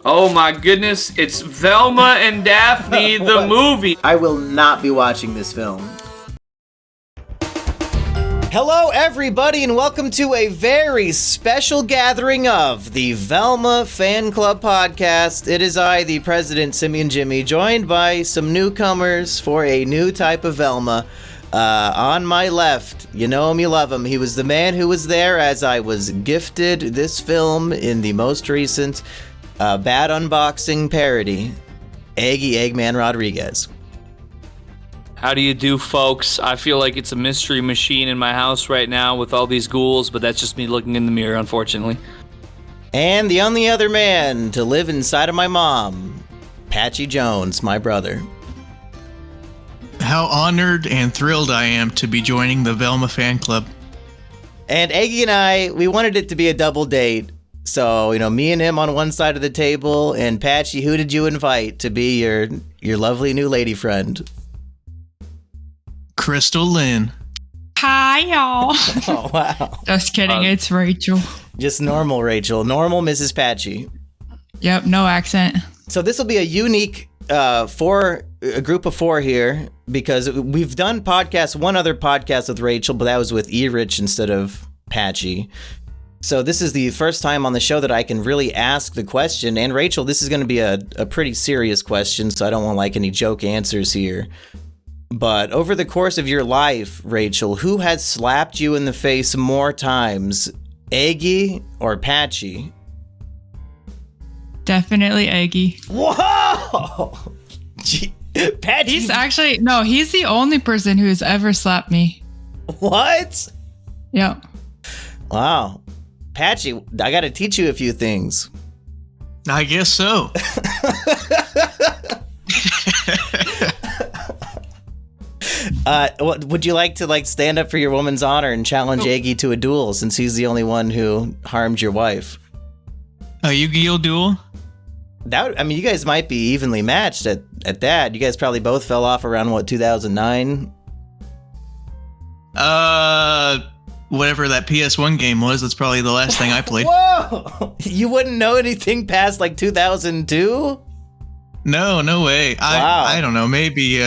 Oh my goodness, it's Velma and Daphne, the movie. I will not be watching this film. Hello, everybody, and welcome to a very special gathering of the Velma Fan Club podcast. It is I, the president, Simian Jimmy, joined by some newcomers for a new type of Velma. On my left, you know him, you love him. He was the man who was there as I was gifted this film in the most recent Bad Unboxing parody, Eggy Eggman Rodriguez. How do you do, folks? I feel like it's a mystery machine in my house right now with all these ghouls, but that's just me looking in the mirror, unfortunately. And the only other man to live inside of my mom, Patchy Jones, my brother. How honored and thrilled I am to be joining the Velma fan club. And Eggy and I, we wanted it to be a double date. So, you know, me and him on one side of the table, and Patchy, who did you invite to be your lovely new lady friend? Crystal Lynn. Hi, y'all. Oh, wow. Just kidding, it's Rachel. Just normal Rachel. Normal Mrs. Patchy. Yep, no accent. So this will be a unique a group of four here, because we've done one other podcast with Rachel, but that was with E-Rich instead of Patchy. So this is the first time on the show that I can really ask the question. And Rachel, this is going to be a pretty serious question, so I don't want like any joke answers here. But over the course of your life, Rachel, who has slapped you in the face more times, Eggy or Patchy? Definitely Eggy. Whoa! Patchy. He's the only person who has ever slapped me. What? Yep. Wow. Patchy, I gotta teach you a few things. I guess so. Would you like to stand up for your woman's honor and challenge Eggy to a duel, since he's the only one who harmed your wife? A Yu-Gi-Oh duel? You guys might be evenly matched at that. You guys probably both fell off around 2009? Whatever that PS1 game was, that's probably the last thing I played. Whoa! You wouldn't know anything past 2002? No way. Wow. I don't know, maybe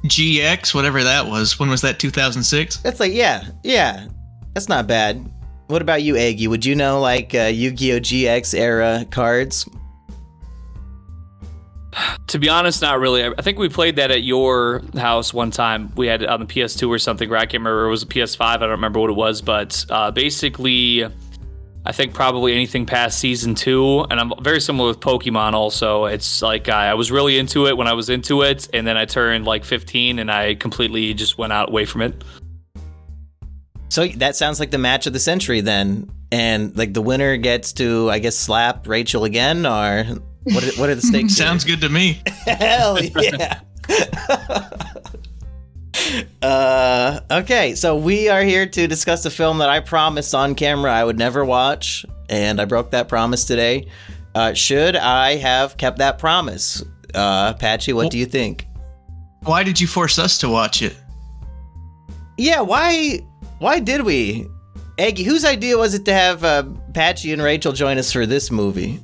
GX, whatever that was. When was that, 2006? That's yeah. That's not bad. What about you, Eggy? Would you know Yu-Gi-Oh! GX era cards? To be honest, not really. I think we played that at your house one time. We had it on the PS2 or something, where I can't remember. It was a PS5. I don't remember what it was, but basically, I think probably anything past season 2. And I'm very similar with Pokemon also. It's like I was really into it when I was into it, and then I turned 15 and I completely just went away from it. So that sounds like the match of the century then. And the winner gets to, I guess, slap Rachel again, or what are the stakes? Sounds good to me. Hell yeah. Okay, so we are here to discuss a film that I promised on camera I would never watch, and I broke that promise today. Should I have kept that promise? Patchy, what do you think? Why did you force us to watch it? Yeah, why did we? Eggy, whose idea was it to have Patchy and Rachel join us for this movie?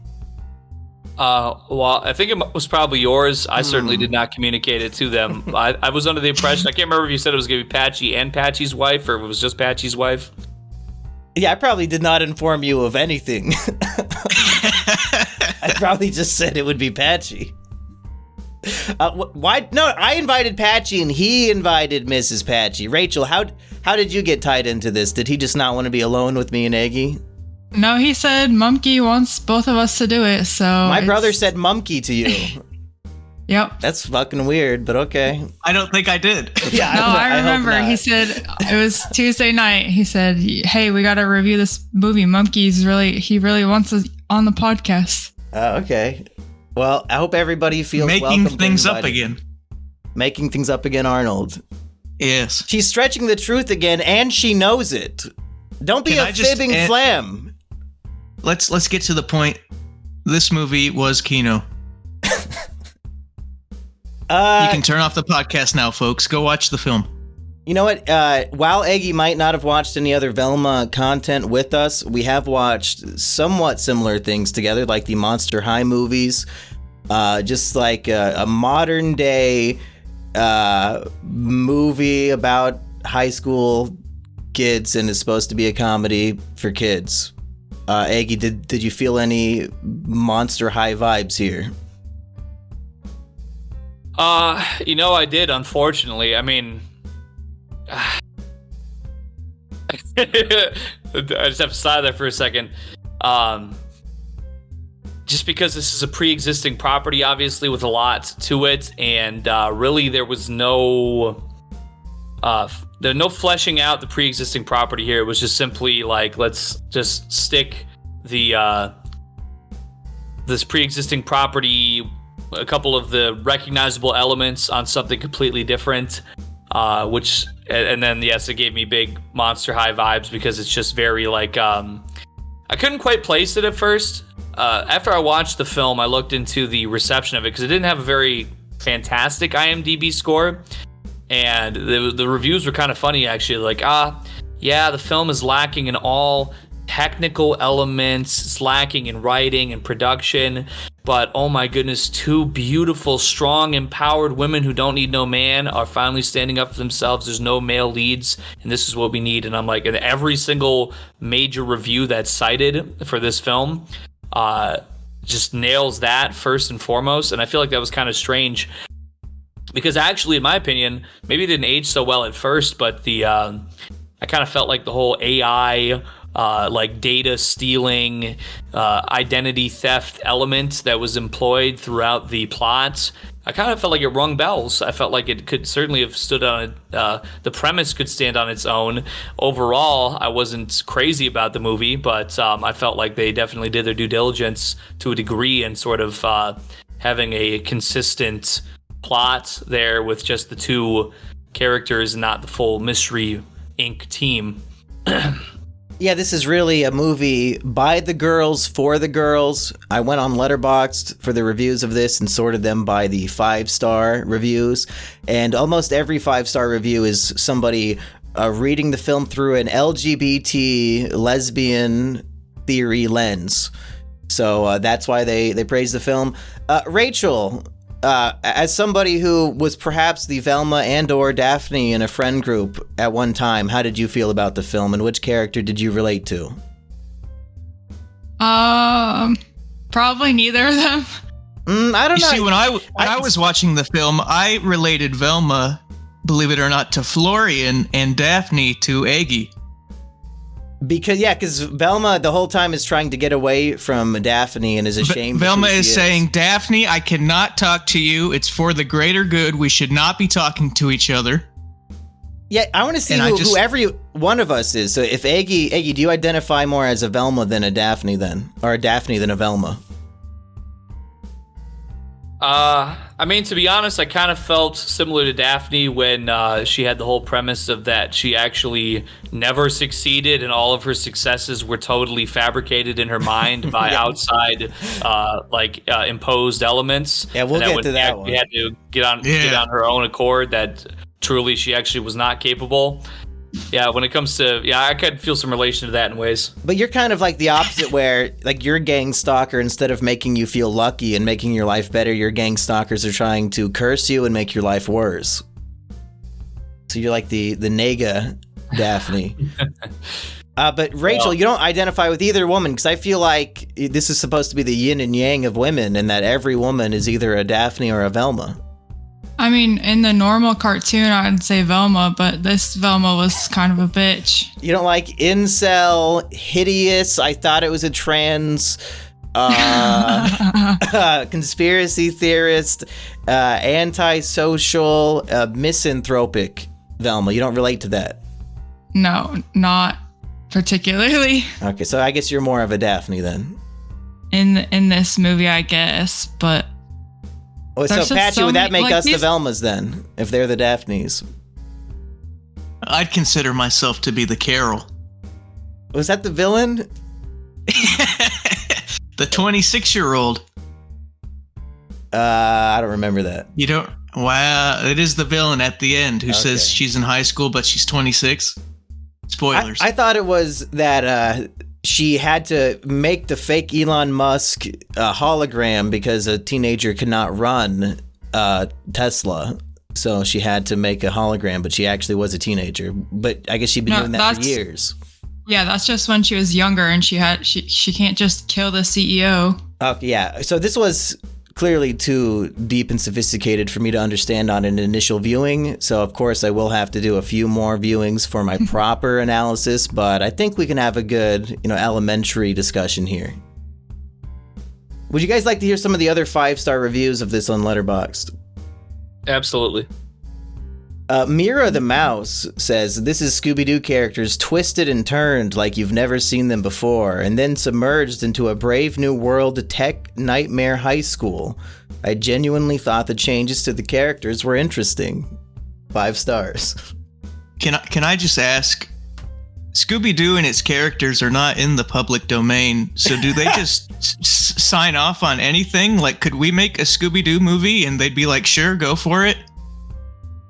Well, I think it was probably yours. I certainly did not communicate it to them. I was under the impression, I can't remember if you said it was going to be Patchy and Patchy's wife, or if it was just Patchy's wife. Yeah, I probably did not inform you of anything. I probably just said it would be Patchy. Why? No, I invited Patchy and he invited Mrs. Patchy. Rachel, how did you get tied into this? Did he just not want to be alone with me and Eggy? No, he said Mumkey wants both of us to do it, so... My brother said Mumkey to you. Yep. That's fucking weird, but okay. I don't think I did. Yeah, no, I remember. He said, it was Tuesday night, he said, hey, we gotta review this movie. He really wants us on the podcast. Oh, okay. Well, I hope everybody feels welcome. Making things up again. Making things up again, Arnold. Yes. She's stretching the truth again, and she knows it. Don't be a fibbing flam. Let's get to the point. This movie was kino. You can turn off the podcast now, folks. Go watch the film. You know what? While Eggy might not have watched any other Velma content with us, we have watched somewhat similar things together, like the Monster High movies. Just like a modern day movie about high school kids, and is supposed to be a comedy for kids. Eggy, did you feel any Monster High vibes here? I did, unfortunately. I mean, I just have to sigh there for a second. Just because this is a pre-existing property, obviously, with a lot to it, and really there was no fleshing out the pre-existing property here. It was just simply like, let's just stick the this pre-existing property, a couple of the recognizable elements on something completely different, and then yes, it gave me big Monster High vibes because it's just very like I couldn't quite place it at first. After I watched the film, I looked into the reception of it because it didn't have a very fantastic IMDb score, and the reviews were kind of funny actually. Like, yeah, the film is lacking in all technical elements, it's lacking in writing and production, but oh my goodness, two beautiful, strong, empowered women who don't need no man are finally standing up for themselves. There's no male leads, and this is what we need. And I'm like, in every single major review that's cited for this film just nails that first and foremost. And I feel like that was kind of strange because actually, in my opinion, maybe it didn't age so well at first, but I kind of felt like the whole AI like data stealing, identity theft element that was employed throughout the plot, I kind of felt like it rung bells. I felt like it could certainly have stood on the premise could stand on its own. Overall, I wasn't crazy about the movie, but I felt like they definitely did their due diligence to a degree and sort of having a consistent plot there with just the two characters and not the full Mystery Inc. team. Yeah, this is really a movie by the girls, for the girls. I went on Letterboxd for the reviews of this and sorted them by the 5-star reviews. And almost every 5-star review is somebody reading the film through an LGBT lesbian theory lens. So that's why they praise the film. Rachel, as somebody who was perhaps the Velma and or Daphne in a friend group at one time, how did you feel about the film, and which character did you relate to? Probably neither of them. I don't know. See, when I was watching the film, I related Velma, believe it or not, to Florian, and Daphne to Eggy. Because Velma the whole time is trying to get away from Daphne and is ashamed. Velma is saying, Daphne, I cannot talk to you. It's for the greater good. We should not be talking to each other. Yeah, I want to see who every one of us is. So if Eggy, do you identify more as a Velma than a Daphne then? Or a Daphne than a Velma? I mean, to be honest, I kind of felt similar to Daphne when she had the whole premise of that she actually never succeeded and all of her successes were totally fabricated in her mind by outside imposed elements. Yeah, we'll get to that one. She had to get on her own accord that truly she actually was not capable. Yeah, when it comes to, I could feel some relation to that in ways. But you're kind of like the opposite where, like, your gang stalker, instead of making you feel lucky and making your life better, your gang stalkers are trying to curse you and make your life worse. So you're like the nega Daphne. But Rachel, you don't identify with either woman, because I feel like this is supposed to be the yin and yang of women, and that every woman is either a Daphne or a Velma. I mean, in the normal cartoon, I'd say Velma, but this Velma was kind of a bitch. You don't like incel, hideous, I thought it was a trans, conspiracy theorist, antisocial, misanthropic Velma. You don't relate to that? No, not particularly. Okay, so I guess you're more of a Daphne then. In this movie, I guess, but... Oh, so Patchy, would that make us the Velmas then, if they're the Daphnes? I'd consider myself to be the Carol. Was that the villain? The 26-year-old. I don't remember that. You don't? Wow, it is the villain at the end who Okay. says she's in high school, but she's 26. Spoilers. I thought it was that she had to make the fake Elon Musk hologram because a teenager could not run Tesla. So she had to make a hologram, but she actually was a teenager. But I guess she'd been doing that for years. Yeah, that's just when she was younger, and she can't just kill the CEO. Yeah. So this was clearly too deep and sophisticated for me to understand on an initial viewing. So of course I will have to do a few more viewings for my proper analysis, but I think we can have a good, elementary discussion here. Would you guys like to hear some of the other 5-star reviews of this on Letterboxd? Absolutely. Mira the Mouse says, this is Scooby-Doo characters twisted and turned like you've never seen them before, and then submerged into a brave new world tech nightmare high school. I genuinely thought the changes to the characters were interesting. 5 stars. Can I just ask, Scooby-Doo and its characters are not in the public domain, so do they just sign off on anything? Like, could we make a Scooby-Doo movie and they'd be like, sure, go for it?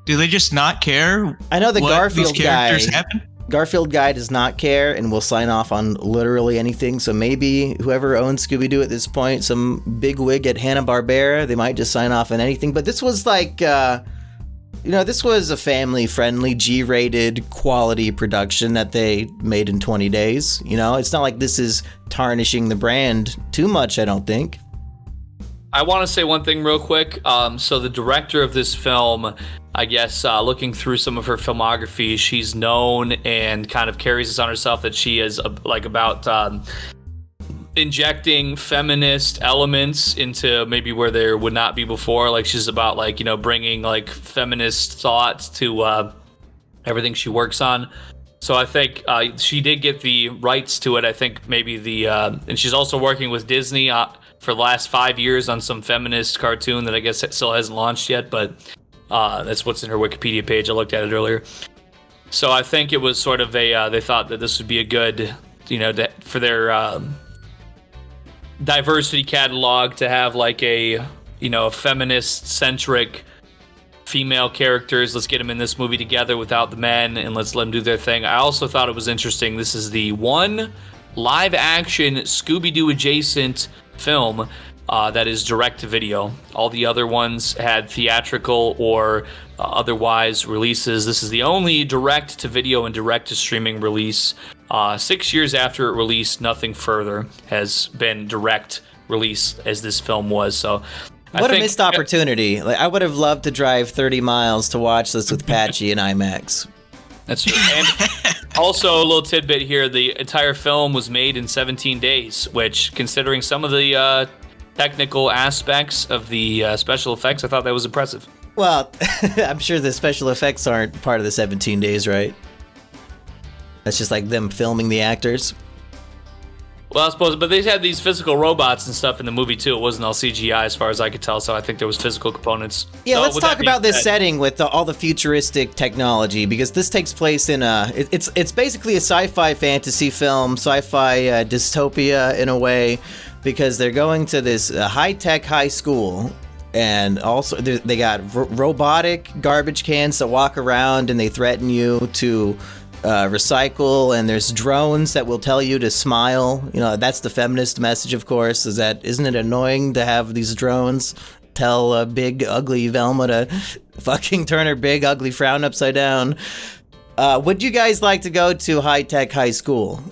Do they just not care? I know the Garfield guy. Happen? Garfield guy does not care and will sign off on literally anything. So maybe whoever owns Scooby-Doo at this point, some big wig at Hanna-Barbera, they might just sign off on anything. But this was like, this was a family-friendly, G-rated quality production that they made in 20 days. It's not like this is tarnishing the brand too much, I don't think. I want to say one thing real quick. So the director of this film, I guess, looking through some of her filmography, she's known and kind of carries this on herself that she is about injecting feminist elements into maybe where there would not be before. Like she's about bringing feminist thoughts to everything she works on. So I think she did get the rights to it. I think maybe and she's also working with Disney for the last 5 years on some feminist cartoon that I guess still hasn't launched yet, but that's what's in her Wikipedia page. I looked at it earlier. So I think it was sort of they thought that this would be a good, for their diversity catalog to have a feminist-centric female characters. Let's get them in this movie together without the men, and let's let them do their thing. I also thought it was interesting. This is the one live-action Scooby-Doo adjacent film that is direct-to-video. All the other ones had theatrical or otherwise releases. This is the only direct-to-video and direct-to-streaming release. 6 years after it released, nothing further has been direct release as this film was. So, what a missed opportunity. I would have loved to drive 30 miles to watch this with Patchy in IMAX. That's true. And also, a little tidbit here, the entire film was made in 17 days, which, considering some of the technical aspects of the special effects, I thought that was impressive. Well, I'm sure the special effects aren't part of the 17 days, right? That's just like them filming the actors. Well, I suppose, but they had these physical robots and stuff in the movie too. It wasn't all CGI as far as I could tell, so I think there was physical components. Yeah, so let's talk about this setting with all the futuristic technology, because this takes place in it's basically a sci-fi fantasy film, sci-fi dystopia in a way, because they're going to this high-tech high school, and also they got robotic garbage cans that walk around and they threaten you to recycle, and there's drones that will tell you to smile. That's the feminist message, of course, isn't it annoying to have these drones tell big ugly Velma to fucking turn her big ugly frown upside down? Would you guys like to go to high-tech high school?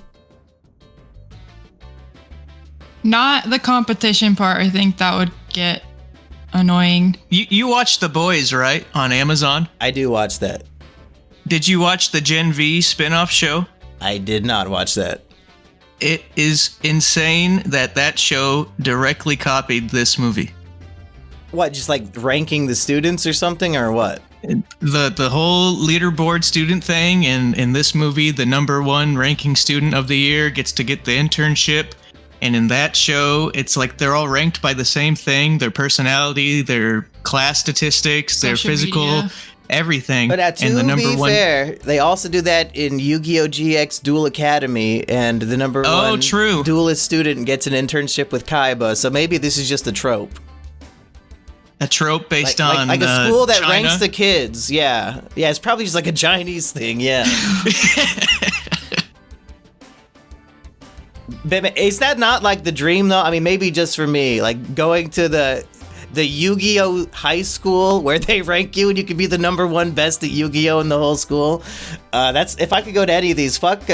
Not the competition part. I think that would get annoying. You watched The Boys, right? On Amazon? I do watch that. Did you watch the Gen V spin-off show? I did not watch that. It is insane that show directly copied this movie. What, just ranking the students or something, or what? The whole leaderboard student thing, and in this movie, the number one ranking student of the year gets to get the internship. And in that show, it's they're all ranked by the same thing: their personality, their class statistics, their physical... media. Everything. But to be fair, they also do that in Yu-Gi-Oh! GX Duel Academy, and the number one duelist student gets an internship with Kaiba, so maybe this is just a trope. A trope based like, on like a school that China? ranks the kids. Yeah, it's probably just like a Chinese thing. Yeah. But is that not like the dream though? I mean, maybe just for me, like going to the Yu-Gi-Oh high school where they rank you and you can be the number one best at Yu-Gi-Oh in the whole school. That's if I could go to any of these. Fuck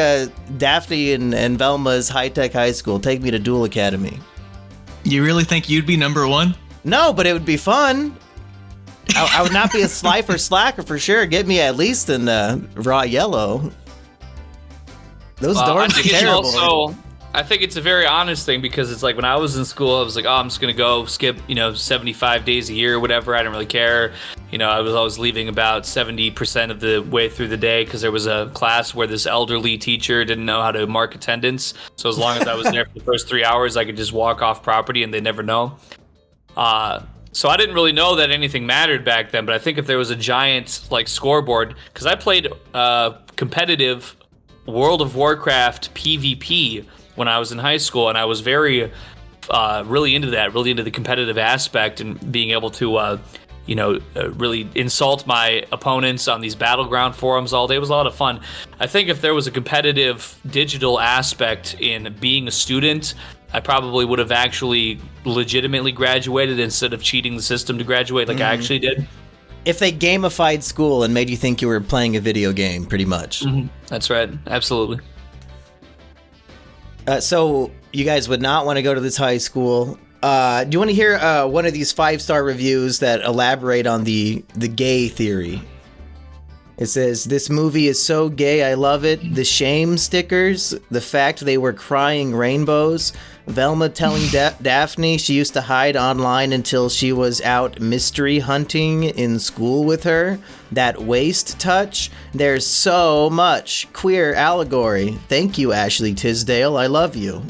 Daphne and Velma's high-tech high school. Take me to Duel Academy. You really think you'd be number one? No, but it would be fun. I would not be a Slifer slacker for sure. Get me at least in raw yellow. Those dorms are terrible. I think it's a very honest thing because it's like when I was in school, I was like, oh, I'm just going to go skip, 75 days a year or whatever. I didn't really care. I was always leaving about 70% of the way through the day because there was a class where this elderly teacher didn't know how to mark attendance. So as long as I was there for the first 3 hours, I could just walk off property and they never know. So I didn't really know that anything mattered back then. But I think if there was a giant like scoreboard, because I played competitive World of Warcraft PvP when I was in high school, and I was very, really into that, really into the competitive aspect and being able to, really insult my opponents on these battleground forums all day. It was a lot of fun. I think if there was a competitive digital aspect in being a student, I probably would have actually legitimately graduated instead of cheating the system to graduate like I actually did. If they gamified school and made you think you were playing a video game, pretty much. Mm-hmm. That's right. Absolutely. So you guys would not want to go to this high school. Do you want to hear one of these 5-star reviews that elaborate on the gay theory? It says, this movie is so gay, I love it. The shame stickers, the fact they were crying rainbows, Velma telling Daphne she used to hide online until she was out mystery hunting in school with her, that waist touch. There's so much queer allegory. Thank you, Ashley Tisdale. I love you.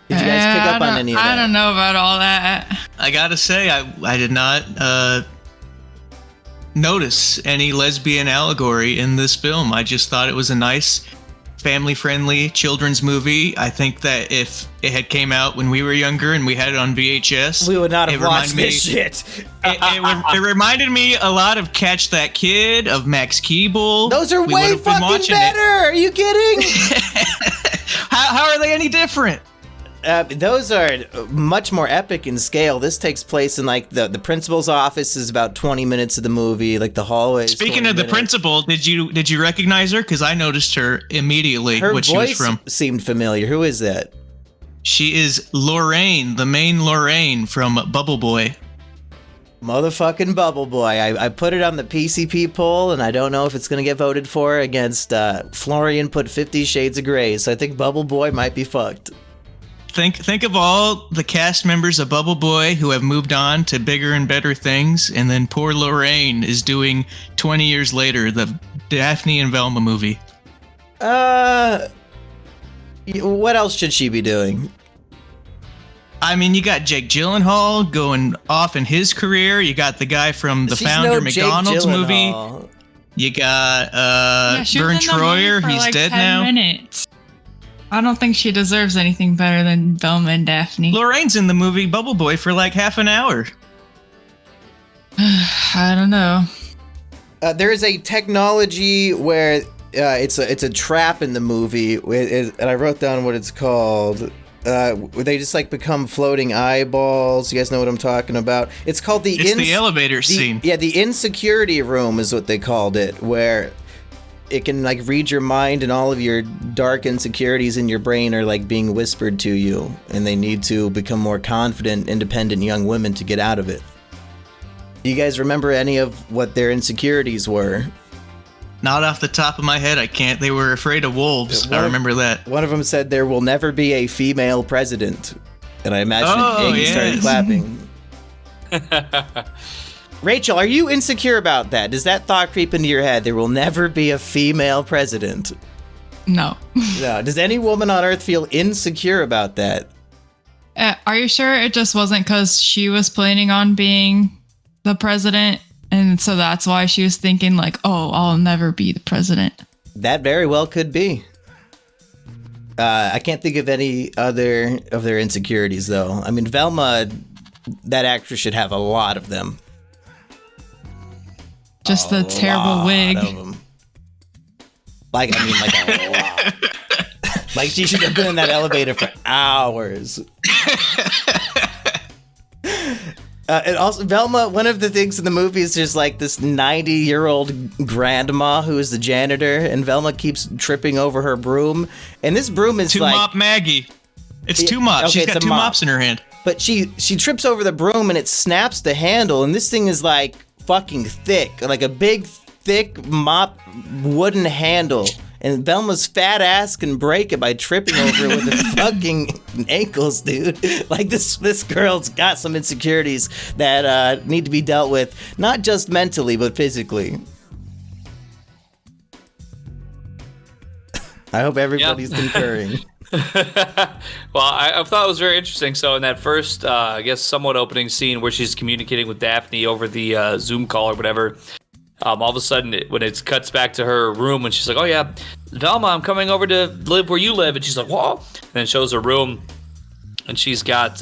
Did you guys pick up on any of that? I don't know about all that. I gotta say, I did not notice any lesbian allegory in this film. I just thought it was a nice, family-friendly children's movie. I think that if it had came out when we were younger and we had it on VHS, we would not have watched this shit. It reminded me a lot of Catch That Kid, of Max Keeble. Those are way fucking better. Are you kidding? How are they any different? Those are much more epic in scale. This takes place in like the principal's office is about 20 minutes of the movie, like the hallway. Speaking of the principal, did you recognize her? Because I noticed her immediately. What she was from. Seemed familiar. Who is that? She is Lorraine, the main Lorraine from Bubble Boy. Motherfucking Bubble Boy. I put it on the PCP poll, and I don't know if it's going to get voted for against Florian put 50 Shades of Grey, so I think Bubble Boy might be fucked. Think of all the cast members of Bubble Boy who have moved on to bigger and better things, and then poor Lorraine is doing 20 years later the Daphne and Velma movie. What else should she be doing? I mean, you got Jake Gyllenhaal going off in his career. You got the guy from the founder McDonald's movie. You got Vern Troyer. He's like dead 10 now. Minutes. I don't think she deserves anything better than Velma and Daphne. Lorraine's in the movie Bubble Boy for like half an hour. I don't know. There is a technology where it's a trap in the movie, and I wrote down what it's called. They just like become floating eyeballs. You guys know what I'm talking about? It's called the elevator scene. Yeah, the insecurity room is what they called it, where it can like read your mind and all of your dark insecurities in your brain are like being whispered to you, and they need to become more confident, independent young women to get out of it. Do you guys remember any of what their insecurities were? Not off the top of my head, I can't. They were afraid of wolves. I remember that. One of them said there will never be a female president, and I imagine Eggy started clapping. Rachel, are you insecure about that? Does that thought creep into your head? There will never be a female president. No. No. Does any woman on Earth feel insecure about that? Are you sure it just wasn't because she was planning on being the president, and so that's why she was thinking like, oh, I'll never be the president? That very well could be. I can't think of any other of their insecurities, though. I mean, Velma that actress should have a lot of them. Just the terrible wig. Like a lot. Like she should have been in that elevator for hours. And also, Velma, one of the things in the movie is there's like this 90-year-old grandma who is the janitor, and Velma keeps tripping over her broom. And this broom is Two-mop Maggie. It's two mops. Okay, She's got two mops in her hand. But she trips over the broom and it snaps the handle, and this thing is like fucking thick, like a big, thick mop wooden handle. And Velma's fat ass can break it by tripping over it with her fucking ankles, dude. Like this girl's got some insecurities that need to be dealt with, not just mentally, but physically. I hope everybody's concurring. Well, I thought it was very interesting. So in that first, I guess, somewhat opening scene where she's communicating with Daphne over the Zoom call or whatever, all of a sudden, when it cuts back to her room, and she's like, "Oh yeah, Velma, I'm coming over to live where you live," and she's like, "Whoa!" And then shows her room, and she's got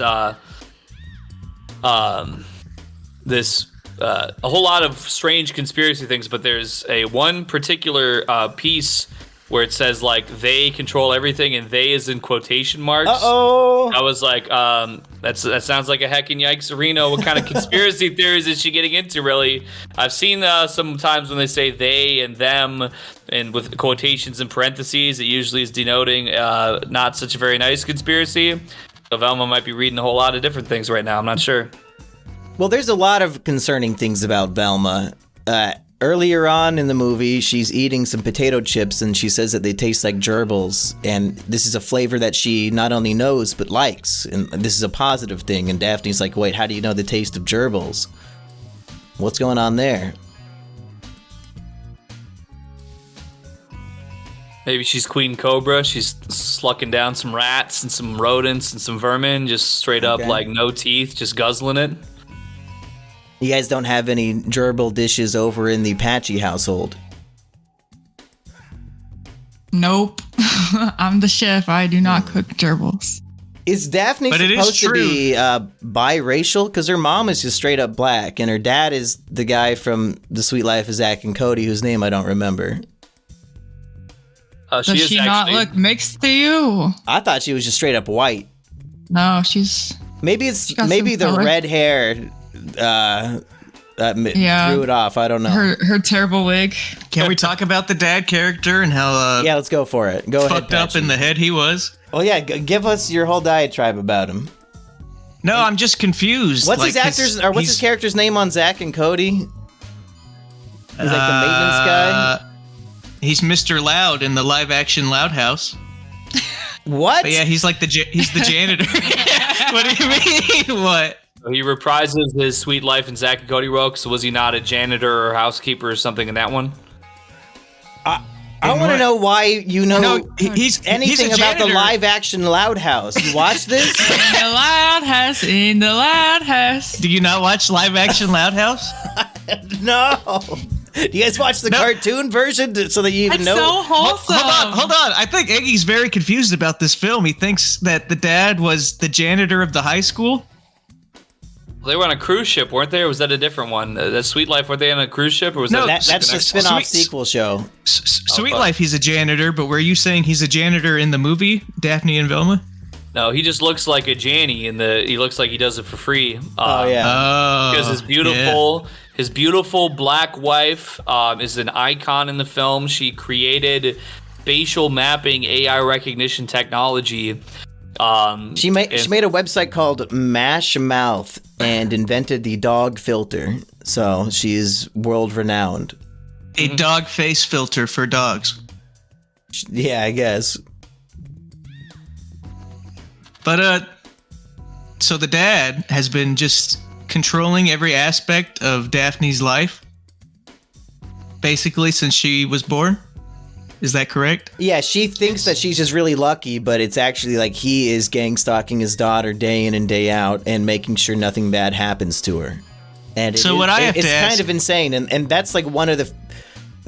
this a whole lot of strange conspiracy things. But there's one particular piece where it says like they control everything, and they is in quotation marks. Uh-oh. I was like, that sounds like a heckin' yikes arena. What kind of conspiracy theories is she getting into, really? I've seen some times when they say they and them, and with quotations and parentheses, it usually is denoting not such a very nice conspiracy. So Velma might be reading a whole lot of different things right now. I'm not sure. Well, there's a lot of concerning things about Velma. Earlier on in the movie, she's eating some potato chips, and she says that they taste like gerbils, and this is a flavor that she not only knows, but likes, and this is a positive thing, and Daphne's like, wait, how do you know the taste of gerbils? What's going on there? Maybe she's Queen Cobra. She's slucking down some rats and some rodents and some vermin, just straight up like no teeth, just guzzling it. You guys don't have any gerbil dishes over in the Patchy household? Nope. I'm the chef. I do not cook gerbils. Is Daphne supposed to be biracial? Because her mom is just straight up black, and her dad is the guy from The Sweet Life of Zack and Cody, whose name I don't remember. Does she not look mixed to you? I thought she was just straight up white. No, she's... Maybe the color. red hair threw it off. I don't know. Her terrible wig. Can we talk about the dad character and how yeah, let's go for it. Go ahead, fucked up in the head he was? Oh yeah, give us your whole diatribe about him. No, I'm just confused. What's his character's name on Zack and Cody? He's like the maintenance guy. He's Mr. Loud in the live-action Loud House. What? But yeah, he's the janitor. What do you mean? What? He reprises his Sweet Life in Zack and Cody role. So was he not a janitor or housekeeper or something in that one? I want to know why you know he's anything about the live-action Loud House. You watch this? In the Loud House. Do you not watch live-action Loud House? No. Do you guys watch the cartoon version so that you even know? So wholesome. Hold on. I think Eggy's very confused about this film. He thinks that the dad was the janitor of the high school. They were on a cruise ship, weren't they? Or was that a different one? The Sweet Life, were they on a cruise ship? Or was that's the spin-off sequel show. Sweet Life, he's a janitor, but were you saying he's a janitor in the movie, Daphne and Velma? No, he just looks like a Janny he looks like he does it for free. Because his beautiful black wife is an icon in the film. She created facial mapping AI recognition technology. She made a website called Mash Mouth and invented the dog filter. So she is world renowned. A dog face filter for dogs. Yeah, I guess. But so the dad has been just controlling every aspect of Daphne's life, basically since she was born. Is that correct? Yeah, she thinks that she's just really lucky, but it's actually like he is gang stalking his daughter day in and day out and making sure nothing bad happens to her. And it's kind of insane, and that's like one of the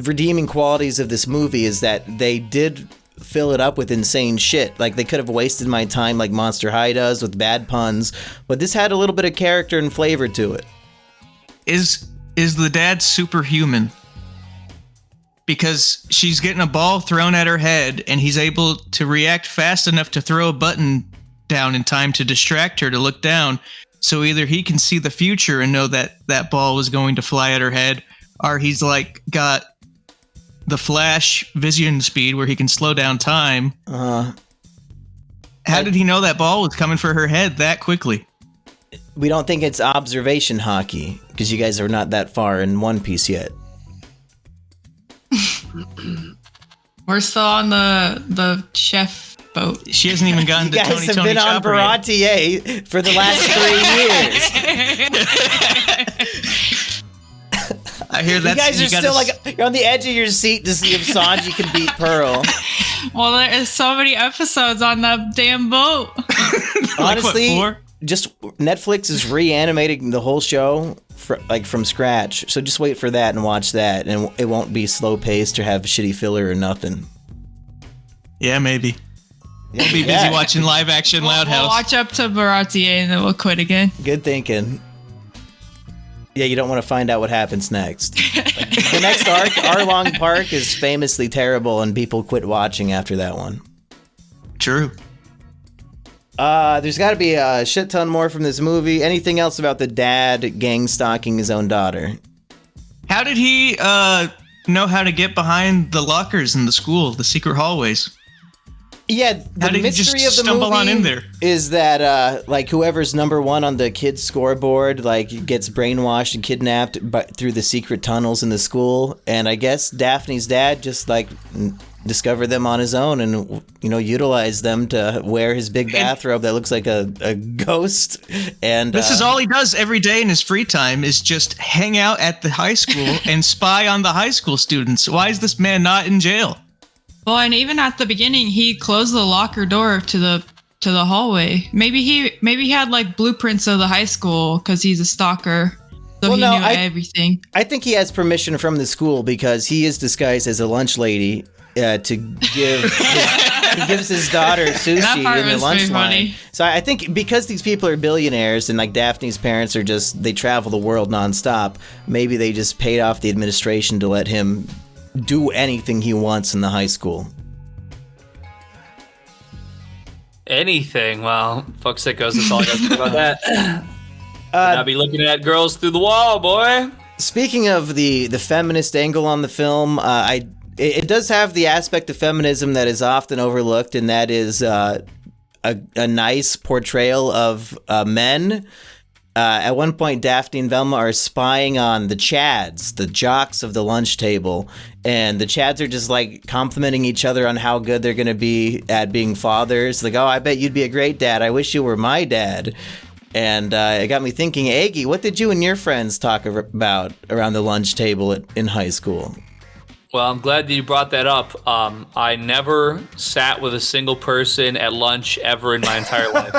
redeeming qualities of this movie is that they did fill it up with insane shit. Like, they could have wasted my time like Monster High does with bad puns, but this had a little bit of character and flavor to it. Is the dad superhuman? Because she's getting a ball thrown at her head, and he's able to react fast enough to throw a button down in time to distract her to look down. So either he can see the future and know that that ball was going to fly at her head, or he's like got the Flash vision speed where he can slow down time. How did he know that ball was coming for her head that quickly? We don't think it's observation hockey because you guys are not that far in One Piece yet. We're still on the chef boat. She hasn't even gotten to You guys Tony have Tony been on Chopper yet. Baratier for the last 3 years. I hear You that's guys are you gotta still like you're on the edge of your seat to see if Sanji can beat Pearl. Well, there is so many episodes on that damn boat. Honestly, what, 4? just Netflix is reanimating the whole show from scratch. So just wait for that and watch that, and it won't be slow paced or have shitty filler or nothing. Yeah, maybe. We'll be busy watching live action Loud We'll House. watch up to Baratier and then we'll quit again. Good thinking. Yeah, you don't want to find out what happens next. The next arc, Arlong Park, is famously terrible, and people quit watching after that one. True. There's got to be a shit ton more from this movie. Anything else about the dad gang stalking his own daughter? How did he know how to get behind the lockers in the school, the secret hallways? Yeah, How the did he just mystery of the stumble movie on in there? is that like whoever's number one on the kids' scoreboard like gets brainwashed and kidnapped through the secret tunnels in the school, and I guess Daphne's dad just like discovered them on his own and utilized them to wear his big bathrobe that looks like a ghost. And This is all he does every day in his free time is just hang out at the high school and spy on the high school students. Why is this man not in jail? Well, and even at the beginning, he closed the locker door to the hallway. Maybe he had like blueprints of the high school because he's a stalker, so he knew everything. I think he has permission from the school because he is disguised as a lunch lady to give. He gives his daughter sushi in the lunch line. So I think because these people are billionaires and like Daphne's parents are they travel the world nonstop, maybe they just paid off the administration to let him do anything he wants in the high school. Anything? Well, fuck sickos, that's all I got to say about that. I'll be looking at girls through the wall, boy. Speaking of the feminist angle on the film, it does have the aspect of feminism that is often overlooked, and that is a nice portrayal of men. At one point, Daphne and Velma are spying on the Chads, the jocks of the lunch table, and the Chads are just like complimenting each other on how good they're going to be at being fathers. Like, oh, I bet you'd be a great dad. I wish you were my dad. And it got me thinking, Eggy, what did you and your friends talk about around the lunch table in high school? Well, I'm glad that you brought that up. I never sat with a single person at lunch ever in my entire life.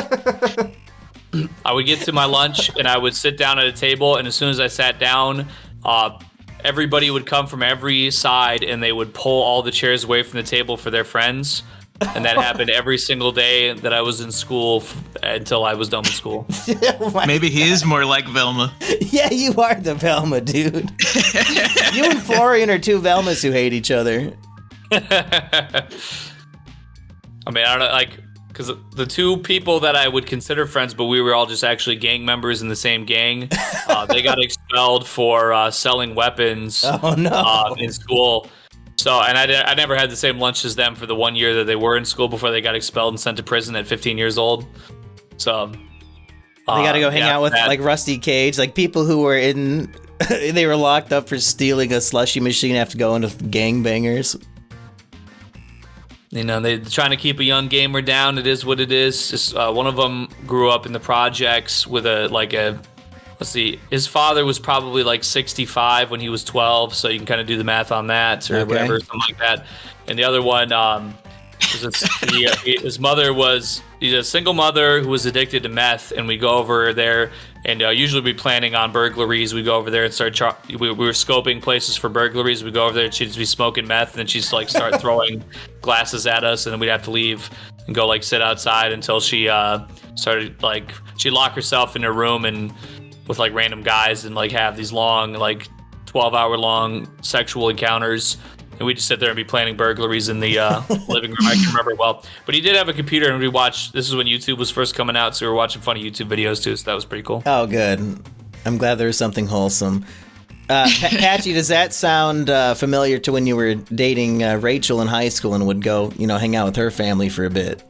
I would get to my lunch and I would sit down at a table, and as soon as I sat down, everybody would come from every side and they would pull all the chairs away from the table for their friends. And that happened every single day that I was in school until I was done with school. Maybe he is more like Velma. Yeah, you are the Velma, dude. You and Florian are two Velmas who hate each other. I mean, I don't know, because the two people that I would consider friends, but we were all just actually gang members in the same gang, they got expelled for selling weapons in school. So, and I never had the same lunch as them for the 1 year that they were in school before they got expelled and sent to prison at 15 years old. So they got to go hang out with like Rusty Cage, like people who were they were locked up for stealing a slushy machine, have to go into gangbangers. They're trying to keep a young gamer down. It is what it is. Just, one of them grew up in the projects with let's see, his father was probably like 65 when he was 12, so you can kind of do the math on that or whatever, something like that. And the other one, his mother was a single mother who was addicted to meth, and we go over there, and usually we planning on burglaries. We go over there and start. We were scoping places for burglaries. We go over there, and she'd just be smoking meth, and then she'd like start throwing glasses at us, and then we'd have to leave and go like sit outside until she started like she'd lock herself in her room and with like random guys and like have these long like 12-hour long sexual encounters. And we just sit there and be planning burglaries in the living room. I can remember it well. But he did have a computer, and we watched. This is when YouTube was first coming out, so we were watching funny YouTube videos too. So that was pretty cool. Oh, good. I'm glad there was something wholesome. Patchy, does that sound familiar to when you were dating Rachel in high school and would go, hang out with her family for a bit?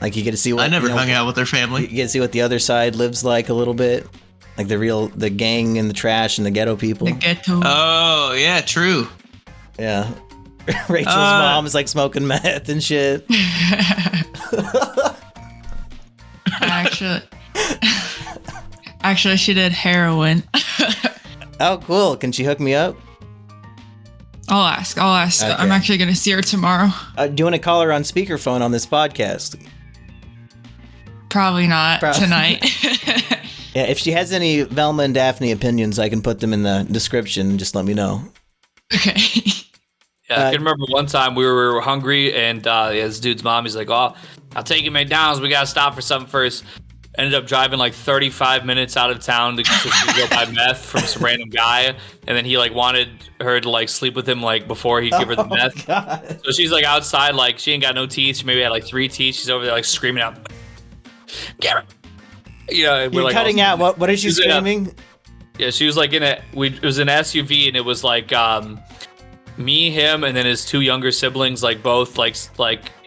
Like you get to see what I never hung out with her family. You get to see what the other side lives like a little bit, like the gang and the trash and the ghetto people. The ghetto. Oh yeah, true. Yeah. Rachel's mom is like smoking meth and shit. Actually, she did heroin. Oh, cool. Can she hook me up? I'll ask. Okay. I'm actually going to see her tomorrow. Do you want to call her on speakerphone on this podcast? Probably not tonight. Yeah, if she has any Velma and Daphne opinions, I can put them in the description. Just let me know. Okay. Yeah, I can remember one time we were hungry, and this dude's mom, he's like, "Oh, I'll take you to McDonald's. We gotta stop for something first." Ended up driving like 35 minutes out of town to go buy meth from some random guy, and then he like wanted her to like sleep with him like before he'd give her the meth. God. So she's like outside, like she ain't got no teeth. She maybe had like 3 teeth. She's over there like screaming out, "Get her!" And You're like, cutting out. What is she screaming? Yeah, she was like it was an SUV, and it was like me, him, and then his 2 younger siblings, like both like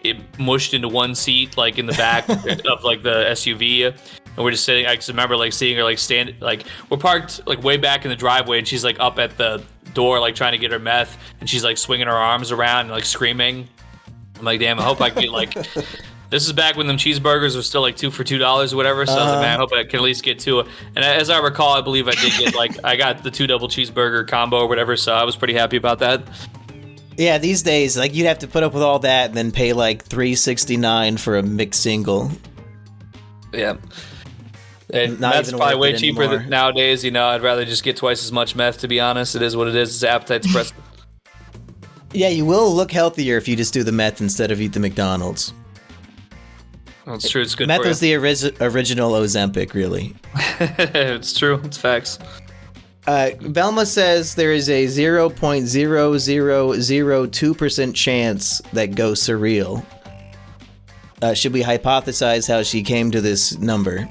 it mushed into one seat, like in the back of like the SUV, and we're just sitting. I just remember like seeing her like stand, like we're parked like way back in the driveway, and she's like up at the door, like trying to get her meth, and she's like swinging her arms around and like screaming. I'm like, damn, I hope I can get like. This is back when them cheeseburgers were still like 2 for $2 or whatever. So I was like, man, I hope I can at least get 2. And as I recall, I believe I did get I got the 2 double cheeseburger combo or whatever. So I was pretty happy about that. Yeah, these days, like you'd have to put up with all that and then pay like $3.69 for a mixed single. Yeah. And Not that's even probably worth way it cheaper anymore. than nowadays. I'd rather just get twice as much meth, to be honest. It is what it is. It's appetite suppressant. Yeah, you will look healthier if you just do the meth instead of eat the McDonald's. That's true. It's good Meth for was you. the original Ozempic, really. It's true. It's facts. Velma says there is a 0.0002% chance that ghosts are real. Should we hypothesize how she came to this number?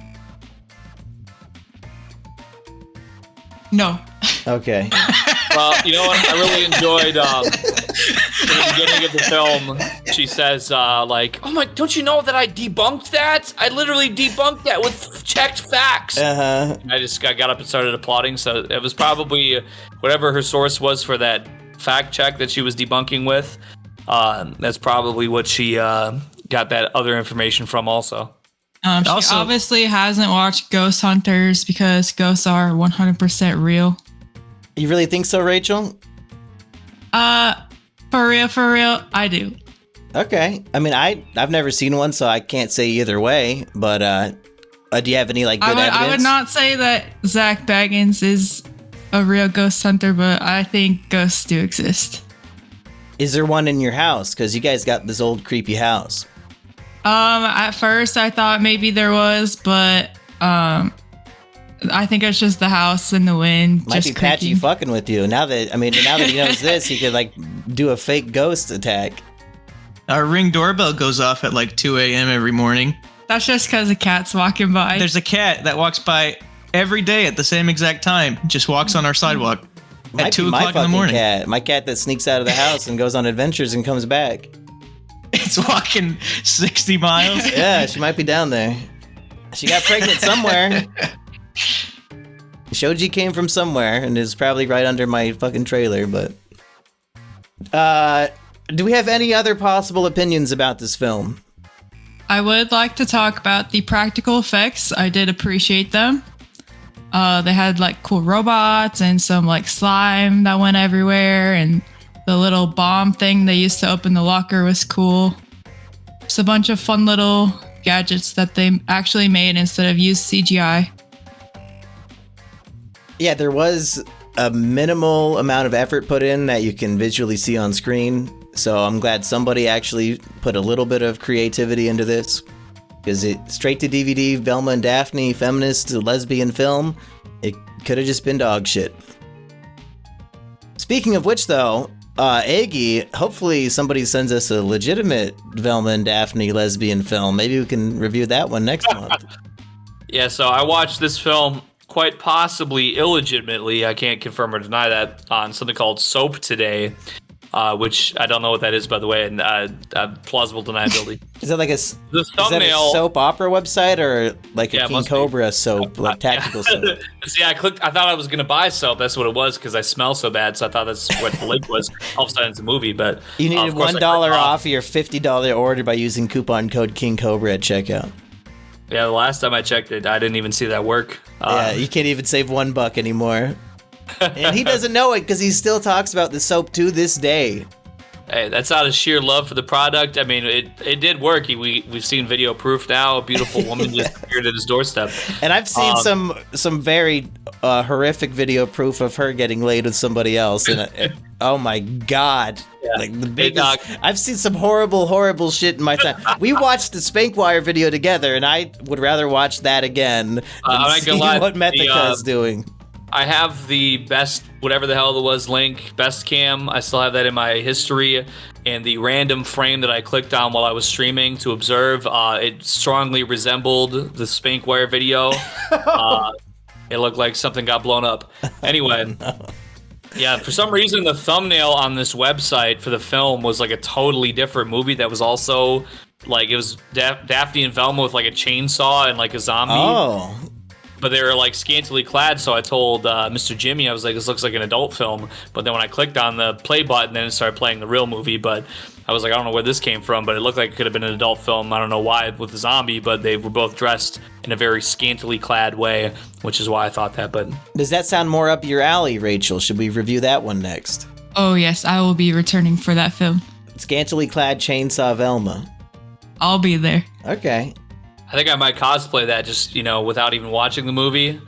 No. Okay. Well, you know what? I really enjoyed in the beginning of the film. She says, like, "Oh my, don't you know that I debunked that? I literally debunked that with checked facts." Uh-huh. And I got up and started applauding. So it was probably whatever her source was for that fact check that she was debunking with. That's probably what she got that other information from also. She Also- obviously hasn't watched Ghost Hunters because ghosts are 100% real. You really think so, Rachel? For real, I do. Okay. I mean, I've never seen one, so I can't say either way. But do you have any like good evidence? I would not say that Zach Baggins is a real ghost hunter, but I think ghosts do exist. Is there one in your house? Because you guys got this old creepy house. At first I thought maybe there was, but I think it's just the house and the wind. Might just be Patchy creaking. fucking with you. Now that he knows this, he could like do a fake ghost attack. Our Ring doorbell goes off at like 2 a.m. every morning. That's just because a cat's walking by. There's a cat that walks by every day at the same exact time. Just walks on our sidewalk Might at 2 be my o'clock in the fucking morning. cat. My cat that sneaks out of the house and goes on adventures and comes back. It's walking 60 miles. Yeah, she might be down there. She got pregnant somewhere. Shoji came from somewhere and is probably right under my fucking trailer, but... do we have any other possible opinions about this film? I would like to talk about the practical effects. I did appreciate them. They had like cool robots and some like slime that went everywhere, and the little bomb thing they used to open the locker was cool. Just a bunch of fun little gadgets that they actually made instead of used CGI. Yeah, there was a minimal amount of effort put in that you can visually see on screen. So I'm glad somebody actually put a little bit of creativity into this. Because it straight to DVD, Velma and Daphne, feminist lesbian film, it could have just been dog shit. Speaking of which, though, Eggy, hopefully somebody sends us a legitimate Velma and Daphne lesbian film. Maybe we can review that one next month. Yeah, so I watched this film quite possibly illegitimately. I can't confirm or deny that on something called Soap today, which I don't know what that is, by the way, and plausible deniability. Is that like the thumbnail, is that a soap opera website or like a King Cobra soap, like tactical soap? See, I thought I was going to buy soap. That's what it was because I smell so bad. So I thought that's what the link was. All of a sudden it's a movie, but you needed $1 off your $50 order by using coupon code King Cobra at checkout. Yeah, the last time I checked it, I didn't even see that work. Yeah, you can't even save $1 anymore. And he doesn't know it because he still talks about the soap to this day. Hey, that's out of sheer love for the product. I mean, it did work. We've seen video proof now. A beautiful woman just appeared at his doorstep. And I've seen some very horrific video proof of her getting laid with somebody else. And oh my god. Yeah. Like the biggest, I've seen some horrible shit in my time. We watched the Spankwire video together, and I would rather watch that again than see what Methica's doing. I have the best, whatever the hell it was, link, best cam. I still have that in my history. And the random frame that I clicked on while I was streaming to observe, it strongly resembled the Spankwire video. It looked like something got blown up. Anyway, yeah, for some reason, the thumbnail on this website for the film was like a totally different movie that was also, like, it was Daphne and Velma with like a chainsaw and like a zombie. Oh. But they were like scantily clad, so I told Mr. Jimmy, I was like, this looks like an adult film. But then when I clicked on the play button, then it started playing the real movie. But I was like, I don't know where this came from, but it looked like it could have been an adult film. I don't know why with the zombie, but they were both dressed in a very scantily clad way, which is why I thought that. But does that sound more up your alley, Rachel? Should we review that one next? Oh, yes, I will be returning for that film. Scantily clad chainsaw Velma. I'll be there. Okay. I think I might cosplay that just, without even watching the movie.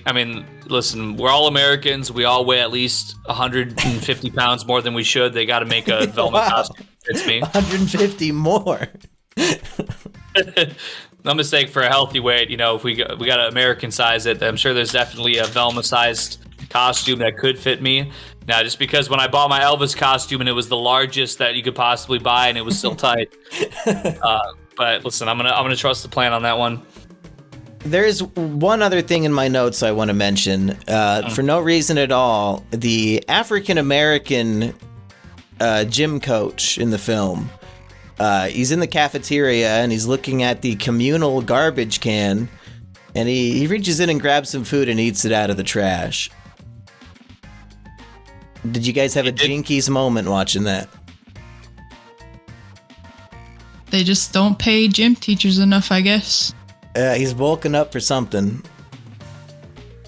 I mean, listen, we're all Americans. We all weigh at least 150 pounds more than we should. They got to make a Velma costume. It's me. 150 more. No mistake for a healthy weight. If we got to American size it, I'm sure there's definitely a Velma sized costume that could fit me. Now, just because when I bought my Elvis costume and it was the largest that you could possibly buy and it was still tight. But listen, I'm gonna trust the plan on that one. There's one other thing in my notes I want to mention. For no reason at all, the African American gym coach in the film, he's in the cafeteria and he's looking at the communal garbage can, and he reaches in and grabs some food and eats it out of the trash. Did you guys have a Jinkies moment watching that? They just don't pay gym teachers enough, I guess. He's bulking up for something.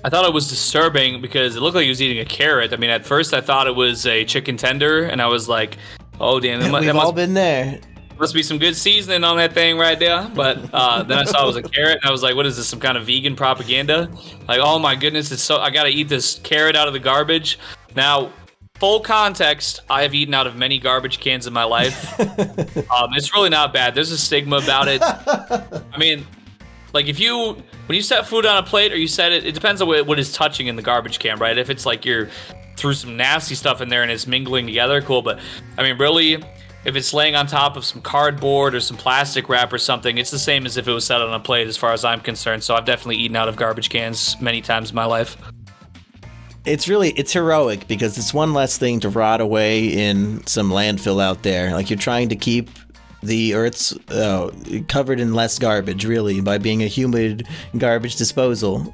I thought it was disturbing because it looked like he was eating a carrot. I mean, at first I thought it was a chicken tender, and I was like, oh, damn. We've all been there. Must be some good seasoning on that thing right there. But then I saw it was a carrot, and I was like, what is this, some kind of vegan propaganda? Like, oh, my goodness, I got to eat this carrot out of the garbage. Now, full context, I have eaten out of many garbage cans in my life. It's really not bad. There's a stigma about it. I mean, like when you set food on a plate or you set it depends on what is touching in the garbage can, right? If it's like you're threw some nasty stuff in there and it's mingling together, cool. But I mean, really, if it's laying on top of some cardboard or some plastic wrap or something, it's the same as if it was set on a plate as far as I'm concerned. So I've definitely eaten out of garbage cans many times in my life. It's heroic because it's one less thing to rot away in some landfill out there. Like, you're trying to keep the Earth's covered in less garbage, really, by being a humid garbage disposal.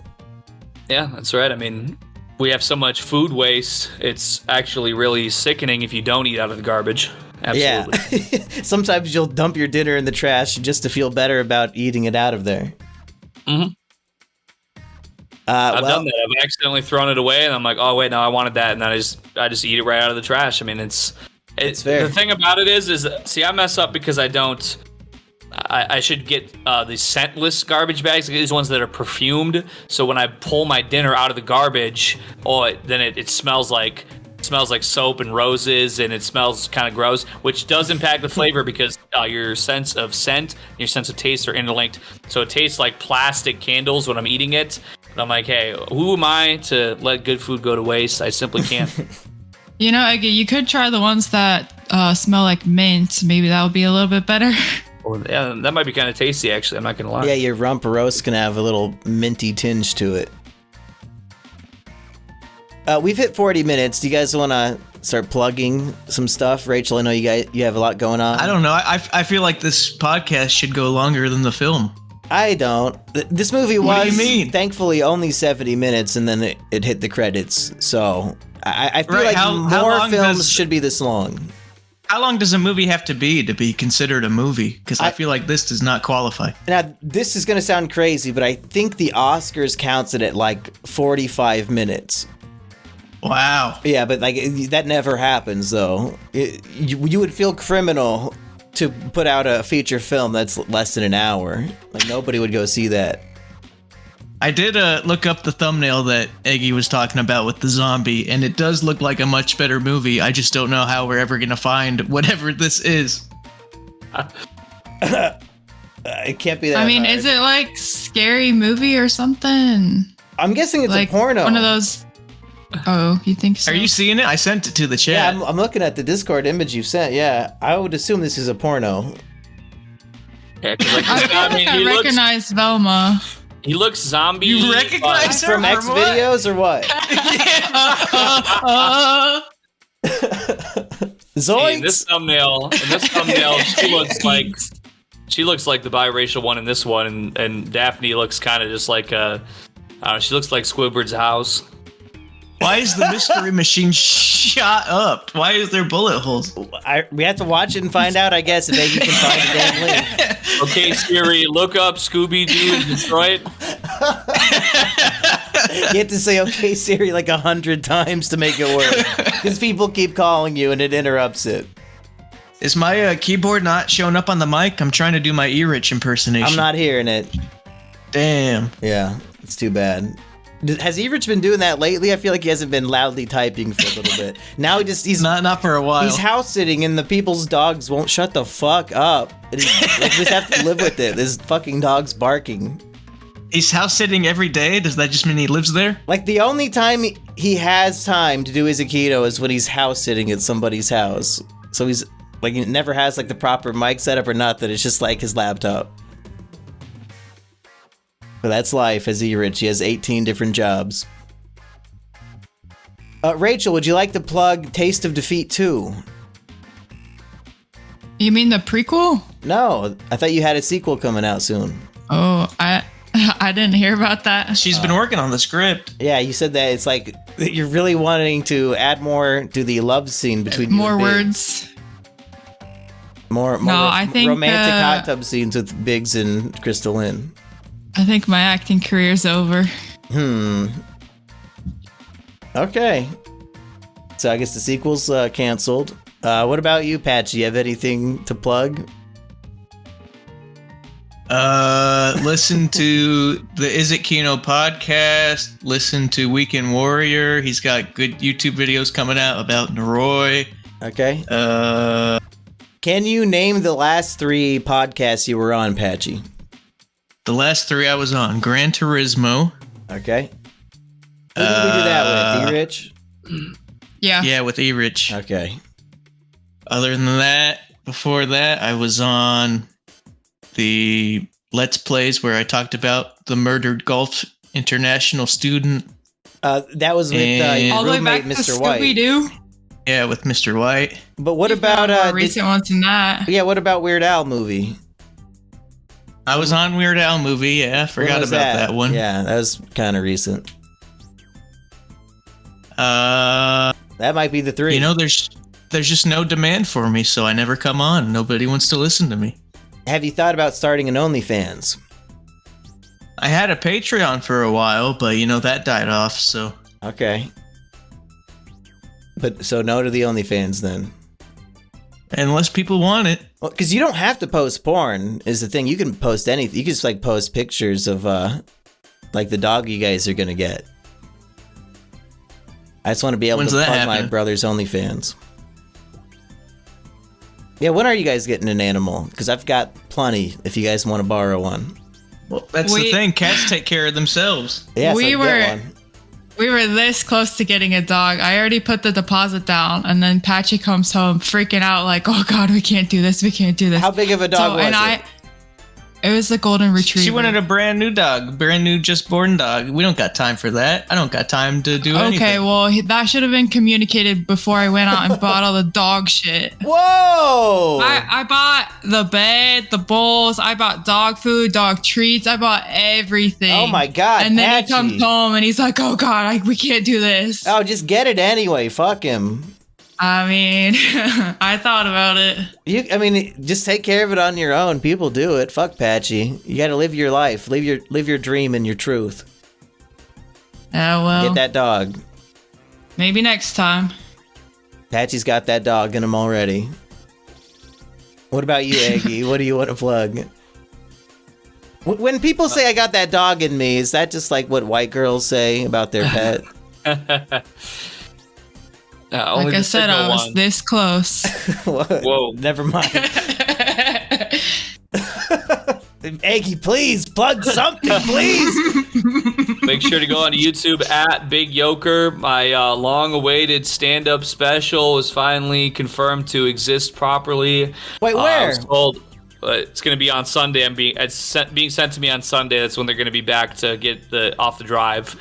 Yeah, that's right. I mean, we have so much food waste. It's actually really sickening if you don't eat out of the garbage. Absolutely. Yeah. Sometimes you'll dump your dinner in the trash just to feel better about eating it out of there. Mm-hmm. I've done that. I've accidentally thrown it away, and I'm like, "Oh wait, no, I wanted that," and then I just eat it right out of the trash. I mean, it's fair. The thing about it is, see, I mess up because I don't I should get the scentless garbage bags, these ones that are perfumed. So when I pull my dinner out of the garbage, then it smells like soap and roses, and it smells kind of gross, which does impact the flavor because your sense of scent, your sense of taste are interlinked. So it tastes like plastic candles when I'm eating it. And I'm like, hey, who am I to let good food go to waste? I simply can't. You know, Eggy, you could try the ones that smell like mint. Maybe that would be a little bit better. Well, yeah, that might be kind of tasty, actually. I'm not going to lie. Yeah, your rump roast can have a little minty tinge to it. We've hit 40 minutes. Do you guys want to start plugging some stuff? Rachel, I know you have a lot going on. I don't know. I feel like this podcast should go longer than the film. I don't. This movie was, What do you mean? thankfully, only 70 minutes, and then it hit the credits. So I feel like how more long films should be this long. How long does a movie have to be considered a movie? Because I feel like this does not qualify. Now, this is going to sound crazy, but I think the Oscars counts it at like 45 minutes. Wow. Yeah, but like that never happens, though. You would feel criminal to put out a feature film that's less than an hour. Like nobody would go see that. I did look up the thumbnail that Eggy was talking about with the zombie, and it does look like a much better movie. I just don't know how we're ever going to find whatever this is. It can't be that I mean, hard. is it like scary movie or something? I'm guessing it's Like a porno. one of those. Oh, you think so? Are you seeing it? I sent it to the Yeah, chat. I'm looking at the Discord image you sent. Yeah, I would assume this is a porno. Yeah, 'cause, like, I feel like I recognize Velma. he looks zombie. You recognize her From X videos or what? Zoinks! In this thumbnail, she looks like the biracial one in this one, and Daphne looks kind of just like she looks like Squidward's house. Why is the mystery machine shot up? Why is there bullet holes? We have to watch it and find out, I guess, if maybe you can find the damn link. Okay, Siri, look up Scooby-Doo in Detroit. You have to say "Okay, Siri" like 100 times to make it work, because people keep calling you and it interrupts it. Is my keyboard not showing up on the mic? I'm trying to do my E-Rich impersonation. I'm not hearing it. Damn. Yeah, it's too bad. Has Everett been doing that lately? I feel like he hasn't been loudly typing for a little bit. Now he's not for a while. He's house sitting and the people's dogs won't shut the fuck up. And we just have to live with it. This fucking dog's barking. He's house sitting every day? Does that just mean he lives there? Like the only time he has time to do his Aikido is when he's house sitting at somebody's house. So he's like, he never has like the proper mic setup or nothing. It's just like his laptop. But that's life as E-Rich. He has 18 different jobs. Rachel, would you like to plug Taste of Defeat 2? You mean the prequel? No, I thought you had a sequel coming out soon. Oh, I didn't hear about that. She's been working on the script. Yeah, you said that it's like you're really wanting to add more to the love scene between you More and Biggs. words. More I think, romantic hot tub scenes with Biggs and Crystal Lynn. I think my acting career's over. Okay. So I guess the sequel's canceled. What about you, Patchy? You have anything to plug? Listen to the Is It Kino podcast. Listen to Weekend Warrior. He's got good YouTube videos coming out about Noroi. Okay. Can you name the last 3 podcasts you were on, Patchy? The last 3 I was on: Gran Turismo. Okay. Who did we do that with? E-Rich? Yeah, with E-Rich. Okay. Other than that, before that, I was on the Let's Plays where I talked about the murdered golf international student. That was with your All the way back roommate, to Mr. White. Scooby-Doo. Yeah, with Mr. White. But what about More recent ones than that. yeah? What about Weird Al movie? I was on Weird Al movie. Yeah, When forgot was about that one. Yeah, that was kind of recent. That might be the 3. You know, there's just no demand for me, so I never come on. Nobody wants to listen to me. Have you thought about starting an OnlyFans? I had a Patreon for a while, but you know that died off. So Okay. But so no to the OnlyFans then. Unless people want it. Well, because you don't have to post porn is the thing. You can post anything. You can just like post pictures of like the dog you guys are gonna get. I just want to be able to plug my brother's OnlyFans. Yeah, when are you guys getting an animal? Because I've got plenty if you guys want to borrow one. Well, that's the thing. Cats take care of themselves. Yeah, we were this close to getting a dog. I already put the deposit down, and then Patchy comes home freaking out like, "Oh God, we can't do this. We can't do this." How big of a dog was it? It was a golden retriever. She wanted a brand new dog, brand new just born dog. We don't got time for that. I don't got time to do anything. Okay, well, that should have been communicated before I went out and bought all the dog shit. Whoa! I bought the bed, the bowls. I bought dog food, dog treats. I bought everything. Oh my God! And then Patchy. he comes home and he's like, "Oh God, we can't do this." Oh, just get it anyway. Fuck him. I mean, I thought about it. Just take care of it on your own. People do it. Fuck Patchy. You got to live your life. Live your dream and your truth. Oh, well. Get that dog. Maybe next time. Patchy's got that dog in him already. What about you, Eggy? What do you want to plug? When people say I got that dog in me, is that just like what white girls say about their pet? Like I said, I was this close. Whoa. Never mind. Eggy, please plug something, please. Make sure to go on YouTube at Big Yoker. My long-awaited stand-up special is finally confirmed to exist properly. Wait, where? It's going to be on Sunday. It's being sent to me on Sunday. That's when they're going to be back to get off the drive.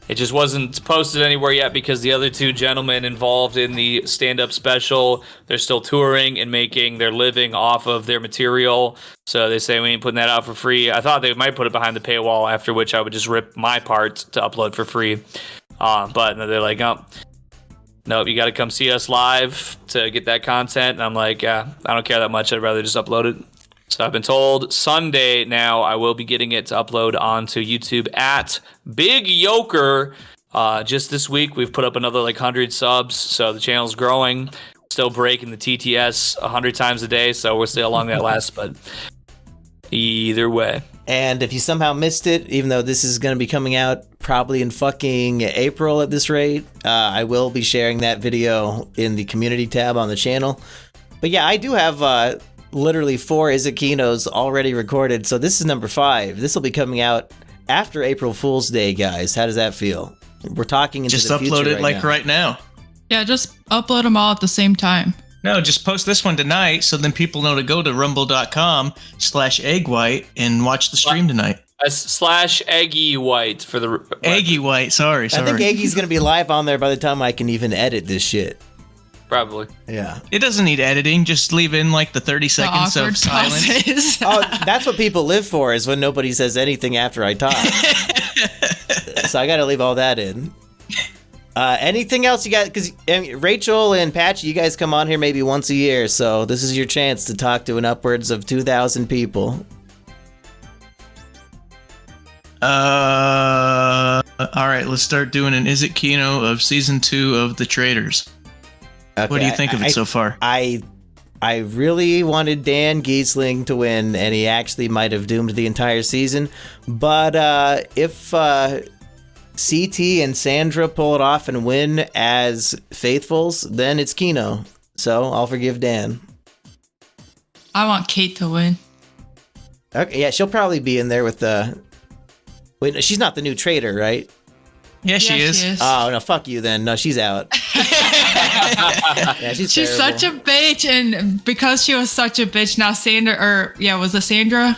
It just wasn't posted anywhere yet because the other two gentlemen involved in the stand-up special, they're still touring and making their living off of their material. So they say we ain't putting that out for free. I thought they might put it behind the paywall, after which I would just rip my part to upload for free. But they're like, oh, nope, you got to come see us live to get that content. And I'm like, I don't care that much. I'd rather just upload it. So I've been told Sunday now I will be getting it to upload onto YouTube at Big Yoker. Just this week we've put up another 100 subs, so the channel's growing. Still breaking the TTS 100 times a day, so we'll see how long that lasts, but either way. And if you somehow missed it, even though this is going to be coming out probably in fucking April at this rate, I will be sharing that video in the community tab on the channel. But yeah, I do have literally 4 Is It Kinos already recorded, so this is number 5. This will be coming out after April Fool's Day, guys. How does that feel? We're talking into the future. Just upload it right now. Yeah, just upload them all at the same time. No, just post this one tonight so then people know to go to rumble.com/eggwhite and watch the stream tonight. /Eggy White for the Eggy White. Sorry. I think Eggy's gonna be live on there by the time I can even edit this shit. Probably. Yeah. It doesn't need editing. Just leave in the 30 seconds of silence. Oh, that's what people live for, is when nobody says anything after I talk. So I got to leave all that in. Anything else you got? Because Rachel and Patchy, you guys come on here maybe once a year, so this is your chance to talk to an upwards of 2,000 people. All right, let's start doing an Is It Kino of season 2 of The Traders. Okay, what do you think of it so far? I really wanted Dan Giesling to win, and he actually might have doomed the entire season. But if CT and Sandra pull it off and win as faithfuls, then it's Kino. So I'll forgive Dan. I want Kate to win. Okay, yeah, she'll probably be in there with the... Wait, she's not the new traitor, right? Yeah, she is. Oh, no, fuck you then. No, she's out. Yeah, she's such a bitch, and because she was such a bitch, now Sandra, was it Sandra?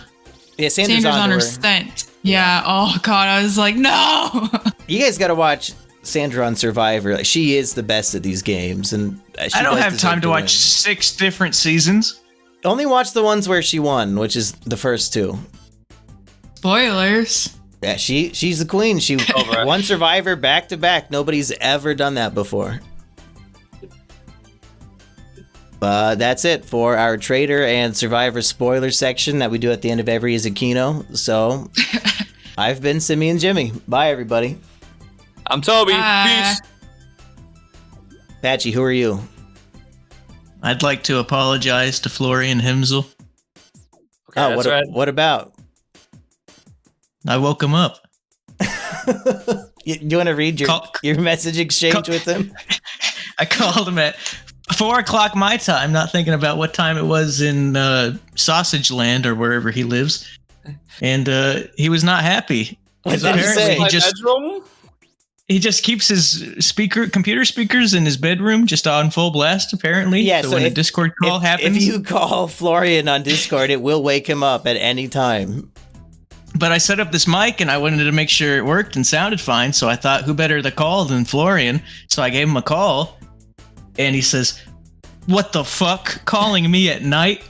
Yeah, Sandra's on her her scent. Yeah, oh god, I was like, no! You guys gotta watch Sandra on Survivor. Like, she is the best at these games, and I don't have time to watch 6 different seasons. Only watch the ones where she won, which is the first 2. Spoilers. Yeah, she's the queen. She won Survivor back to back. Nobody's ever done that before. That's it for our Trader and Survivor spoiler section that we do at the end of every Is It Kino. So, I've been Simian Jimmy. Bye, everybody. I'm Toby. Peace. Patchy, who are you? I'd like to apologize to Florian Himsel. Okay, what about? I woke him up. You want to read your message exchange with him? I called him at 4 o'clock my time, not thinking about what time it was in Sausage Land or wherever he lives. And he was not happy. What did he say? He just keeps his computer speakers in his bedroom just on full blast, apparently. Yeah, so when a Discord call happens. If you call Florian on Discord, it will wake him up at any time. But I set up this mic and I wanted to make sure it worked and sounded fine. So I thought, who better to call than Florian? So I gave him a call and he says, "What the fuck? Calling me at night?"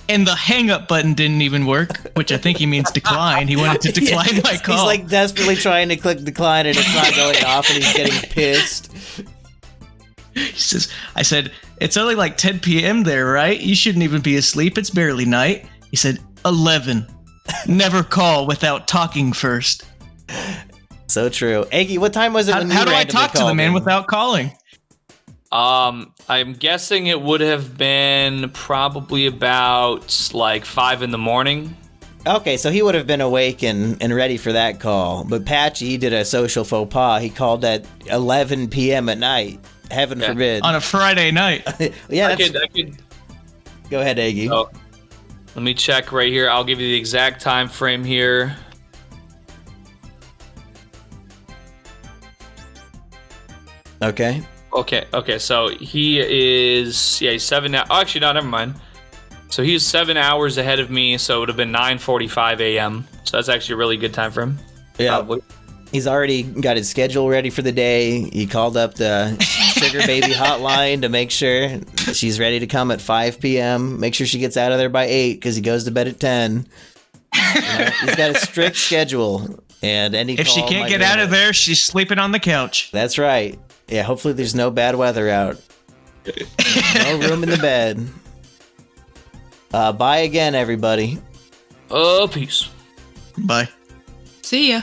And the hang up button didn't even work, which I think he means decline. He wanted to decline my call. He's like desperately trying to click decline and it's not going off and he's getting pissed. He says, I said, "It's only like 10 p.m. there, right? You shouldn't even be asleep. It's barely night." He said, 11. Never call without talking first. So true. Eggy, what time was it when you How do I talk to the man without calling? I'm guessing it would have been probably about like 5 a.m. Okay, so he would have been awake and ready for that call. But Patchy did a social faux pas. He called at 11 p.m. at night. Heaven forbid. On a Friday night. Yeah, I could. Go ahead, Eggy. Oh, let me check right here. I'll give you the exact time frame here. Okay. Okay. So he is, he's 7 now. Oh, actually, no, never mind. So he's 7 hours ahead of me. So it would have been 9:45 a.m. So that's actually a really good time for him. Yeah. Probably. He's already got his schedule ready for the day. He called up the Sugar Baby hotline to make sure she's ready to come at 5 p.m. Make sure she gets out of there by 8 because he goes to bed at 10. He's got a strict schedule. And if she can't get out of there, she's sleeping on the couch. That's right. Yeah, hopefully there's no bad weather out. No room in the bed. Bye again, everybody. Peace. Bye. See ya.